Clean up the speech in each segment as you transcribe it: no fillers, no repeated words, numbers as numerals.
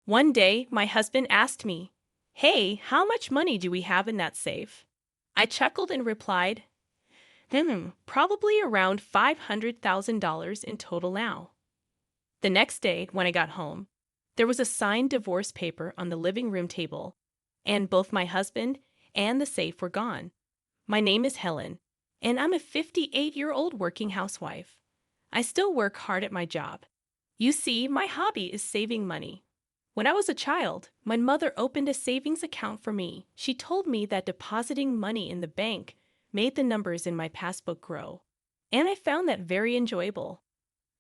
One day, my husband asked me, "Hey, how much money do we have in that safe?" I chuckled and replied, probably around $500,000 in total now. The next day, when I got home, there was a signed divorce paper on the living room table, and both my husband and the safe were gone. My name is Helen, and I'm a 58-year-old working housewife. I still work hard at my job. You see, my hobby is saving money. When I was a child, my mother opened a savings account for me. She told me that depositing money in the bank made the numbers in my passbook grow, and I found that very enjoyable.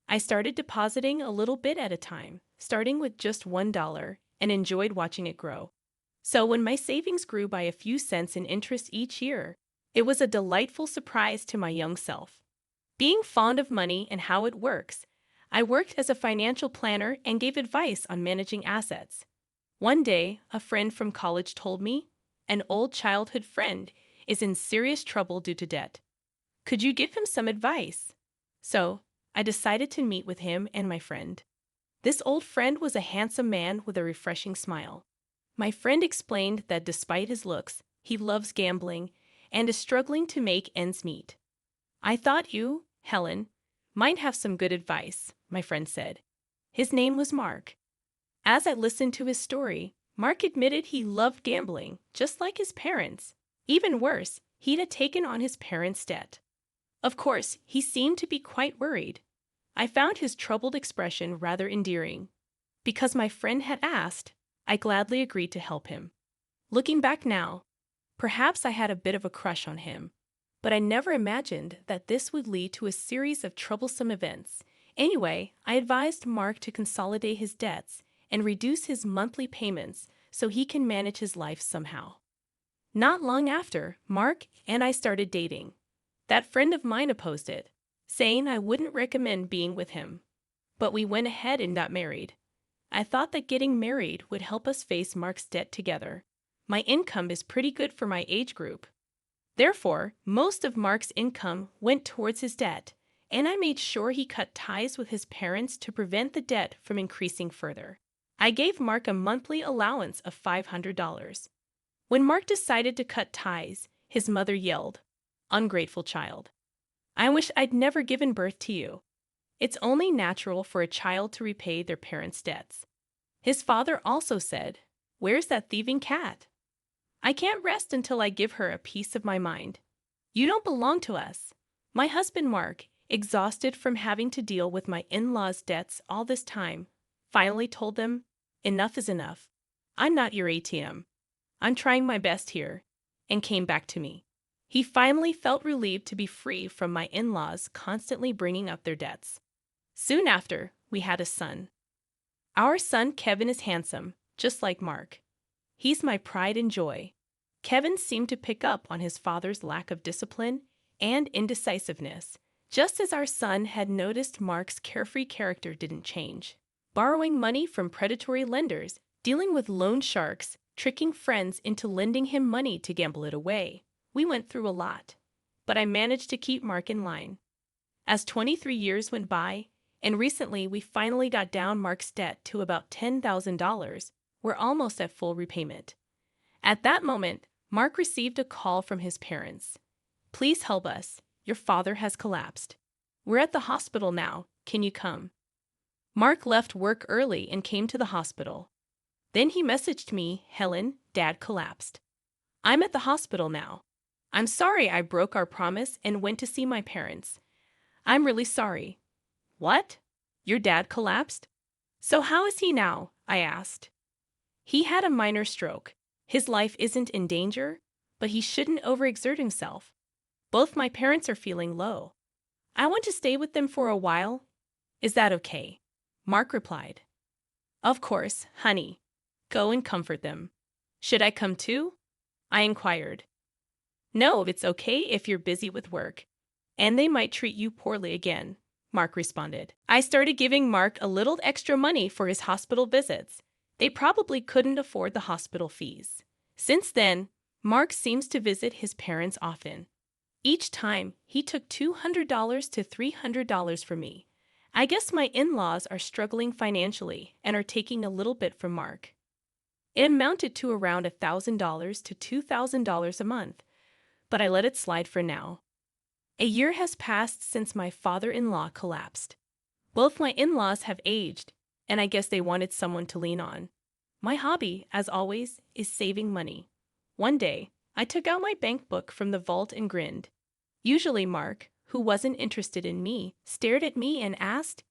I started depositing a little bit at a time, starting with just $1, and enjoyed watching it grow. So when my savings grew by a few cents in interest each year, it was a delightful surprise to my young self. Being fond of money and how it works, I worked as a financial planner and gave advice on managing assets. One day, a friend from college told me, an old childhood friend is in serious trouble due to debt. Could you give him some advice? So, I decided to meet with him and my friend. This old friend was a handsome man with a refreshing smile. My friend explained that despite his looks, he loves gambling and is struggling to make ends meet. I thought you, Helen, might have some good advice, my friend said. His name was Mark. As I listened to his story, Mark admitted he loved gambling, just like his parents. Even worse, he'd had taken on his parents' debt. Of course, he seemed to be quite worried. I found his troubled expression rather endearing. Because my friend had asked, I gladly agreed to help him. Looking back now, perhaps I had a bit of a crush on him, but I never imagined that this would lead to a series of troublesome events. Anyway, I advised Mark to consolidate his debts and reduce his monthly payments so he can manage his life somehow. Not long after, Mark and I started dating. That friend of mine opposed it, saying I wouldn't recommend being with him. But we went ahead and got married. I thought that getting married would help us face Mark's debt together. My income is pretty good for my age group. Therefore, most of Mark's income went towards his debt, and I made sure he cut ties with his parents to prevent the debt from increasing further. I gave Mark a monthly allowance of $500. When Mark decided to cut ties, his mother yelled, "Ungrateful child. I wish I'd never given birth to you." It's only natural for a child to repay their parents' debts. His father also said, "Where's that thieving cat? I can't rest until I give her a piece of my mind. You don't belong to us." My husband Mark, exhausted from having to deal with my in-laws' debts all this time, finally told them, "Enough is enough. I'm not your ATM. I'm trying my best here," and came back to me. He finally felt relieved to be free from my in-laws constantly bringing up their debts. Soon after, we had a son. Our son Kevin is handsome, just like Mark. He's my pride and joy. Kevin seemed to pick up on his father's lack of discipline and indecisiveness, just as our son had noticed Mark's carefree character didn't change. Borrowing money from predatory lenders, dealing with loan sharks, tricking friends into lending him money to gamble it away. We went through a lot, but I managed to keep Mark in line. As 23 years went by, and recently we finally got down Mark's debt to about $10,000, we're almost at full repayment. At that moment, Mark received a call from his parents. "Please help us. Your father has collapsed. We're at the hospital now. Can you come?" Mark left work early and came to the hospital. Then he messaged me, "Helen, Dad collapsed. I'm at the hospital now. I'm sorry I broke our promise and went to see my parents. I'm really sorry." "What? Your dad collapsed? So how is he now?" I asked. "He had a minor stroke. His life isn't in danger, but he shouldn't overexert himself. Both my parents are feeling low. I want to stay with them for a while. Is that okay?" Mark replied. "Of course, honey. Go and comfort them." "Should I come too?" I inquired. "No, it's okay if you're busy with work, and they might treat you poorly again," Mark responded. I started giving Mark a little extra money for his hospital visits. They probably couldn't afford the hospital fees. Since then, Mark seems to visit his parents often. Each time, he took $200 to $300 from me. I guess my in-laws are struggling financially and are taking a little bit from Mark. It amounted to around $1,000 to $2,000 a month, but I let it slide for now. A year has passed since my father-in-law collapsed. Both my in-laws have aged, and I guess they wanted someone to lean on. My hobby, as always, is saving money. One day, I took out my bank book from the vault and grinned. Usually Mark, who wasn't interested in me, stared at me and asked,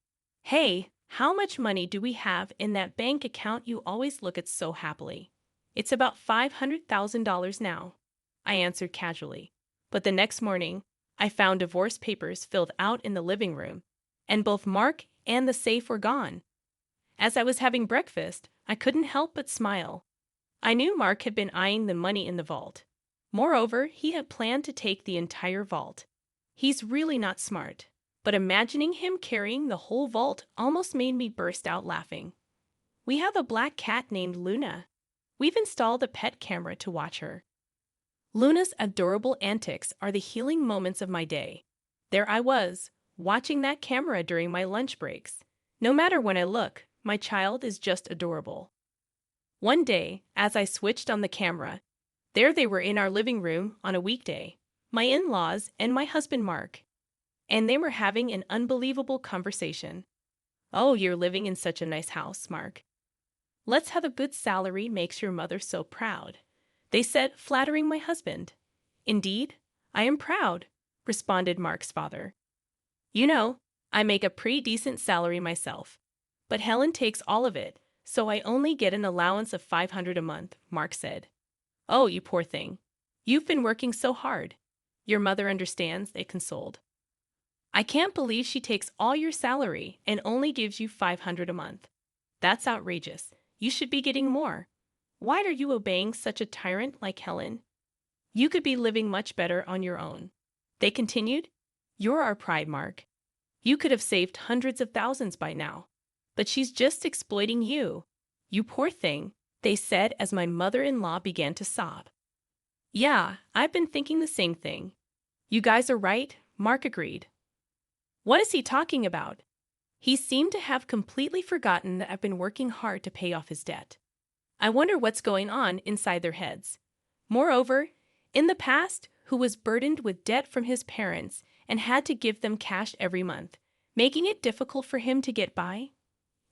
"Hey, how much money do we have in that bank account you always look at so happily?" "It's about $500,000 now," I answered casually. But the next morning, I found divorce papers filled out in the living room, and both Mark and the safe were gone. As I was having breakfast, I couldn't help but smile. I knew Mark had been eyeing the money in the vault. Moreover, he had planned to take the entire vault. He's really not smart, but imagining him carrying the whole vault almost made me burst out laughing. We have a black cat named Luna. We've installed a pet camera to watch her. Luna's adorable antics are the healing moments of my day. There I was, watching that camera during my lunch breaks. No matter when I look, my child is just adorable. One day, as I switched on the camera, there they were in our living room on a weekday, my in-laws and my husband Mark. And they were having an unbelievable conversation. "Oh, you're living in such a nice house, Mark. Let's have a good salary makes your mother so proud," they said, flattering my husband. "Indeed, I am proud," responded Mark's father. "You know, I make a pretty decent salary myself, but Helen takes all of it, so I only get an allowance of $500 a month," Mark said. "Oh, you poor thing. You've been working so hard." "Your mother understands," they consoled. "I can't believe she takes all your salary and only gives you $500 a month. That's outrageous. You should be getting more. Why are you obeying such a tyrant like Helen? You could be living much better on your own." They continued, "You're our pride, Mark. You could have saved hundreds of thousands by now. But she's just exploiting you. You poor thing," they said as my mother-in-law began to sob. "Yeah, I've been thinking the same thing." "You guys are right," Mark agreed. "What is he talking about?" He seemed to have completely forgotten that I've been working hard to pay off his debt. I wonder what's going on inside their heads. Moreover, in the past, who was burdened with debt from his parents and had to give them cash every month, making it difficult for him to get by?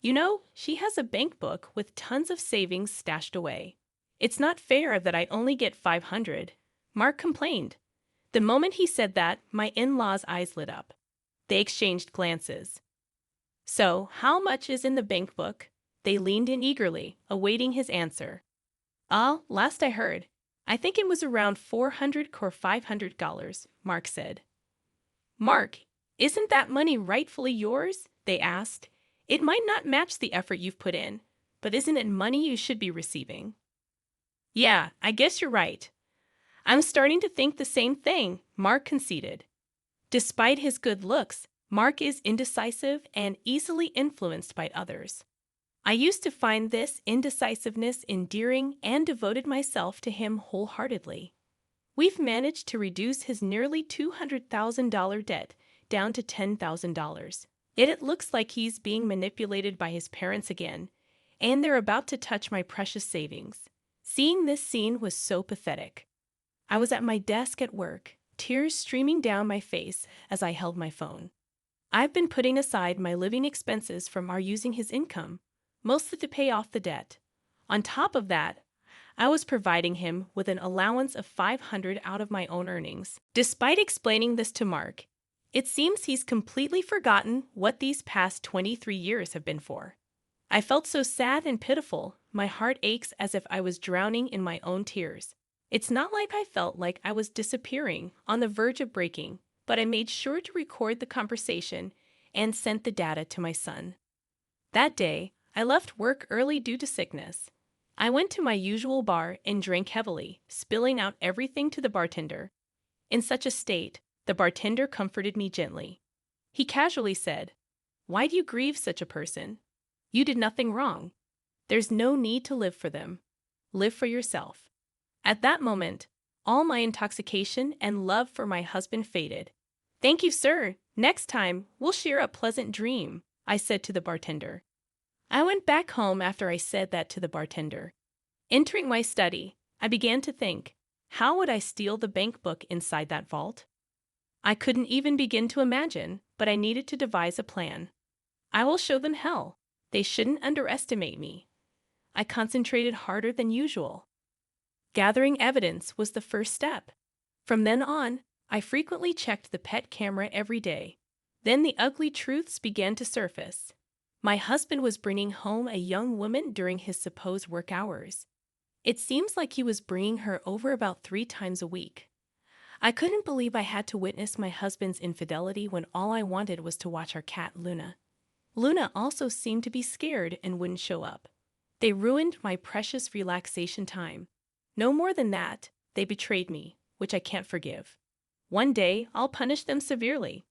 You know, she has a bank book with tons of savings stashed away. "It's not fair that I only get $500, Mark complained. The moment he said that, my in-laws' eyes lit up. They exchanged glances. "So, how much is in the bank book?" They leaned in eagerly, awaiting his answer. Last I heard, I think it was around $400 or $500, Mark said. "Mark, isn't that money rightfully yours?" they asked. "It might not match the effort you've put in, but isn't it money you should be receiving?" "Yeah, I guess you're right. I'm starting to think the same thing," Mark conceded. Despite his good looks, Mark is indecisive and easily influenced by others. I used to find this indecisiveness endearing and devoted myself to him wholeheartedly. We've managed to reduce his nearly $200,000 debt down to $10,000. Yet it looks like he's being manipulated by his parents again, and they're about to touch my precious savings. Seeing this scene was so pathetic. I was at my desk at work, tears streaming down my face as I held my phone. I've been putting aside my living expenses from our using his income, mostly to pay off the debt. On top of that, I was providing him with an allowance of $500 out of my own earnings. Despite explaining this to Mark, it seems he's completely forgotten what these past 23 years have been for. I felt so sad and pitiful, my heart aches as if I was drowning in my own tears. It's not like I felt like I was disappearing, on the verge of breaking, but I made sure to record the conversation and sent the data to my son. That day, I left work early due to sickness. I went to my usual bar and drank heavily, spilling out everything to the bartender. In such a state, the bartender comforted me gently. He casually said, "Why do you grieve such a person? You did nothing wrong. There's no need to live for them. Live for yourself." At that moment, all my intoxication and love for my husband faded. "Thank you, sir. Next time, we'll share a pleasant dream." I said to the bartender. I went back home after I said that to the bartender. Entering my study, I began to think, how would I steal the bank book inside that vault? I couldn't even begin to imagine, but I needed to devise a plan. I will show them hell. They shouldn't underestimate me. I concentrated harder than usual. Gathering evidence was the first step. From then on, I frequently checked the pet camera every day. Then the ugly truths began to surface. My husband was bringing home a young woman during his supposed work hours. It seems like he was bringing her over about 3 times a week. I couldn't believe I had to witness my husband's infidelity when all I wanted was to watch our cat, Luna. Luna also seemed to be scared and wouldn't show up. They ruined my precious relaxation time. No more than that, they betrayed me, which I can't forgive. One day, I'll punish them severely.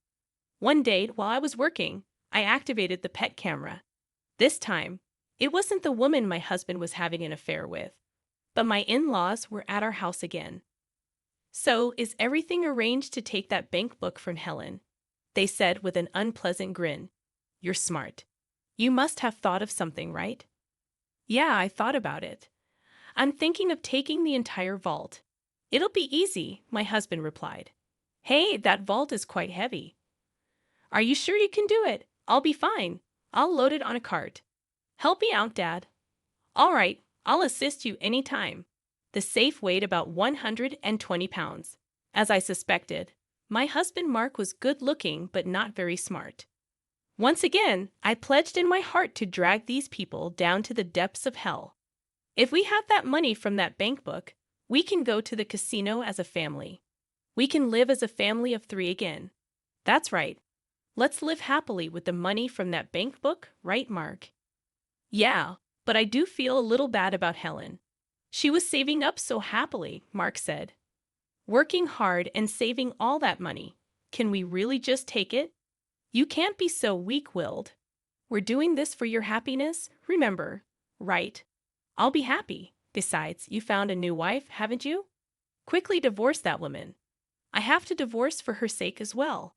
One day, while I was working, I activated the pet camera. This time, it wasn't the woman my husband was having an affair with, but my in-laws were at our house again. So, is everything arranged to take that bank book from Helen? They said with an unpleasant grin. You're smart. You must have thought of something, right? Yeah, I thought about it. I'm thinking of taking the entire vault. It'll be easy, my husband replied. Hey, that vault is quite heavy. Are you sure you can do it? I'll be fine. I'll load it on a cart. Help me out, Dad. All right, I'll assist you any time. The safe weighed about 120 pounds. As I suspected, my husband Mark was good-looking but not very smart. Once again, I pledged in my heart to drag these people down to the depths of hell. If we have that money from that bank book, we can go to the casino as a family. We can live as a family of 3 again. That's right. Let's live happily with the money from that bank book, right, Mark? Yeah, but I do feel a little bad about Helen. She was saving up so happily, Mark said. Working hard and saving all that money. Can we really just take it? You can't be so weak-willed. We're doing this for your happiness, remember, right? I'll be happy. Besides, you found a new wife, haven't you? Quickly divorce that woman. I have to divorce for her sake as well.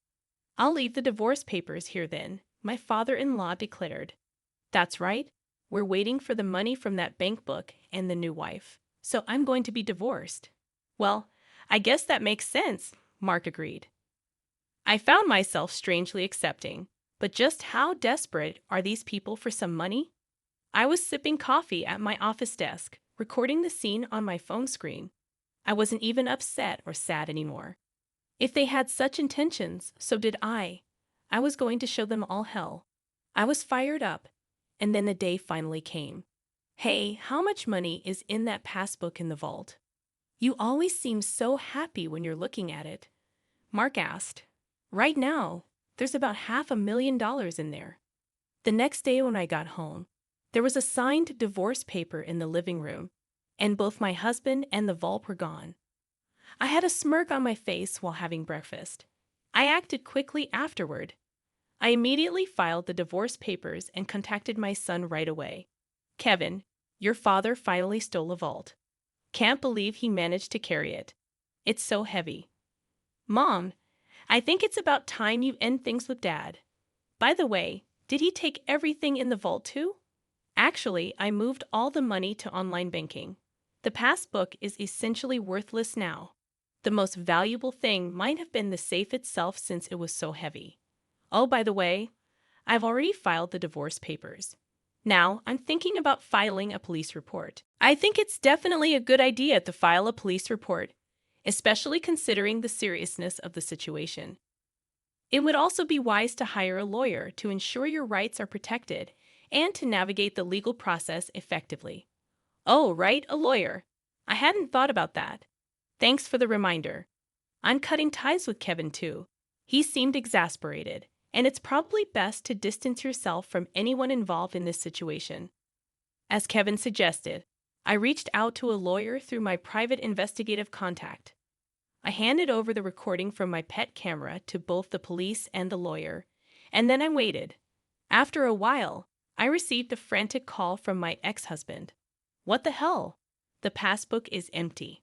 I'll leave the divorce papers here then, my father-in-law declared. That's right. We're waiting for the money from that bank book and the new wife. So I'm going to be divorced. Well, I guess that makes sense, Mark agreed. I found myself strangely accepting, but just how desperate are these people for some money? I was sipping coffee at my office desk, recording the scene on my phone screen. I wasn't even upset or sad anymore. If they had such intentions, so did I. I was going to show them all hell. I was fired up, and then the day finally came. Hey, how much money is in that passbook in the vault? You always seem so happy when you're looking at it. Mark asked. Right now, there's about $500,000 in there. The next day when I got home, there was a signed divorce paper in the living room, and both my husband and the vault were gone. I had a smirk on my face while having breakfast. I acted quickly afterward. I immediately filed the divorce papers and contacted my son right away. Kevin, your father finally stole a vault. Can't believe he managed to carry it. It's so heavy. Mom, I think it's about time you end things with Dad. By the way, did he take everything in the vault too? Actually, I moved all the money to online banking. The passbook is essentially worthless now. The most valuable thing might have been the safe itself since it was so heavy. Oh, by the way, I've already filed the divorce papers. Now, I'm thinking about filing a police report. I think it's definitely a good idea to file a police report, especially considering the seriousness of the situation. It would also be wise to hire a lawyer to ensure your rights are protected and to navigate the legal process effectively. Oh, right, a lawyer. I hadn't thought about that. Thanks for the reminder. I'm cutting ties with Kevin too. He seemed exasperated, and it's probably best to distance yourself from anyone involved in this situation. As Kevin suggested, I reached out to a lawyer through my private investigative contact. I handed over the recording from my pet camera to both the police and the lawyer, and then I waited. After a while, I received a frantic call from my ex-husband. What the hell? The passbook is empty.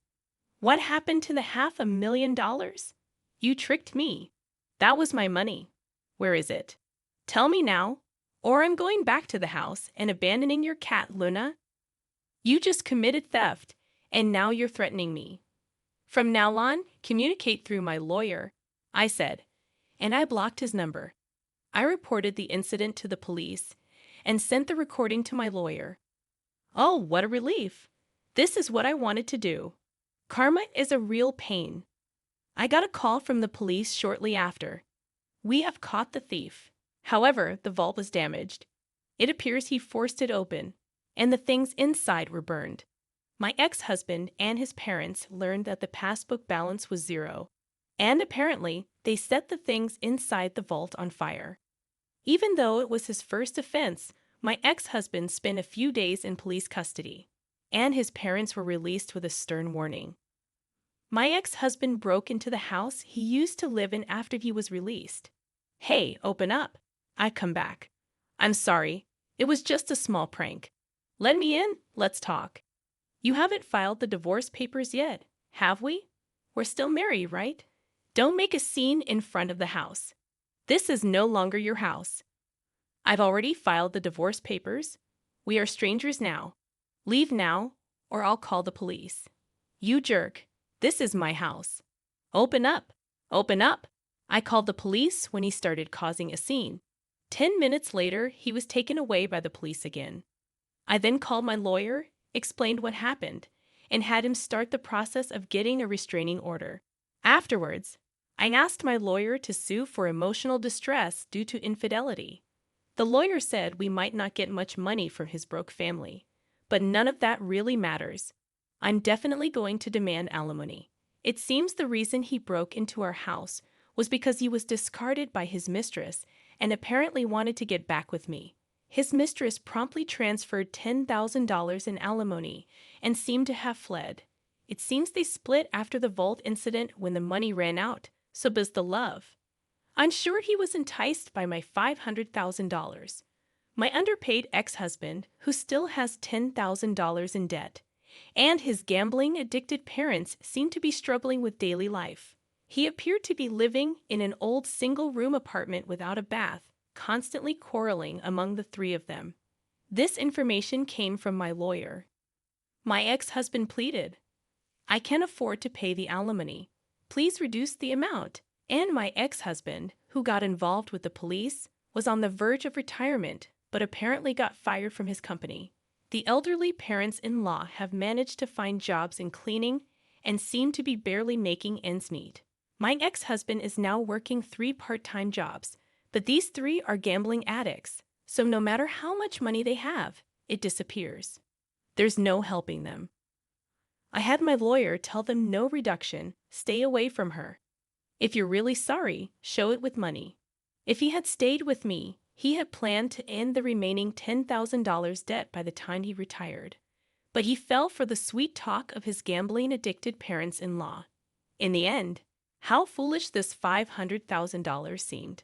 What happened to the $500,000? You tricked me. That was my money. Where is it? Tell me now. or I'm going back to the house and abandoning your cat, Luna. You just committed theft, and now you're threatening me. From now on, communicate through my lawyer, I said, and I blocked his number. I reported the incident to the police and sent the recording to my lawyer. Oh, what a relief! This is what I wanted to do. Karma is a real pain. I got a call from the police shortly after. We have caught the thief. However, the vault was damaged. It appears he forced it open, and the things inside were burned. My ex-husband and his parents learned that the passbook balance was zero, and apparently they set the things inside the vault on fire. Even though it was his first offense, my ex-husband spent a few days in police custody, and his parents were released with a stern warning. My ex-husband broke into the house he used to live in after he was released. Hey, open up. I come back. I'm sorry. It was just a small prank. Let me in. Let's talk. You haven't filed the divorce papers yet, have we? We're still married, right? Don't make a scene in front of the house. This is no longer your house. I've already filed the divorce papers. We are strangers now. Leave now, or I'll call the police. You jerk. This is my house. Open up. Open up. I called the police when he started causing a scene. 10 minutes later, he was taken away by the police again. I then called my lawyer, explained what happened, and had him start the process of getting a restraining order. Afterwards, I asked my lawyer to sue for emotional distress due to infidelity. The lawyer said we might not get much money from his broke family, but none of that really matters. I'm definitely going to demand alimony. It seems the reason he broke into our house was because he was discarded by his mistress and apparently wanted to get back with me. His mistress promptly transferred $10,000 in alimony and seemed to have fled. It seems they split after the vault incident when the money ran out, so was the love. I'm sure he was enticed by my $500,000. My underpaid ex-husband, who still has $10,000 in debt, and his gambling-addicted parents seem to be struggling with daily life. He appeared to be living in an old single-room apartment without a bath, constantly quarreling among the three of them. This information came from my lawyer. My ex-husband pleaded, I can't afford to pay the alimony. Please reduce the amount. And my ex-husband, who got involved with the police, was on the verge of retirement, but apparently got fired from his company. The elderly parents-in-law have managed to find jobs in cleaning and seem to be barely making ends meet. My ex-husband is now working 3 part-time jobs, but these 3 are gambling addicts, so no matter how much money they have, it disappears. There's no helping them. I had my lawyer tell them no reduction, stay away from her. If you're really sorry, show it with money. If he had stayed with me, he had planned to end the remaining $10,000 debt by the time he retired. But he fell for the sweet talk of his gambling-addicted parents-in-law. In the end, how foolish this $500,000 seemed.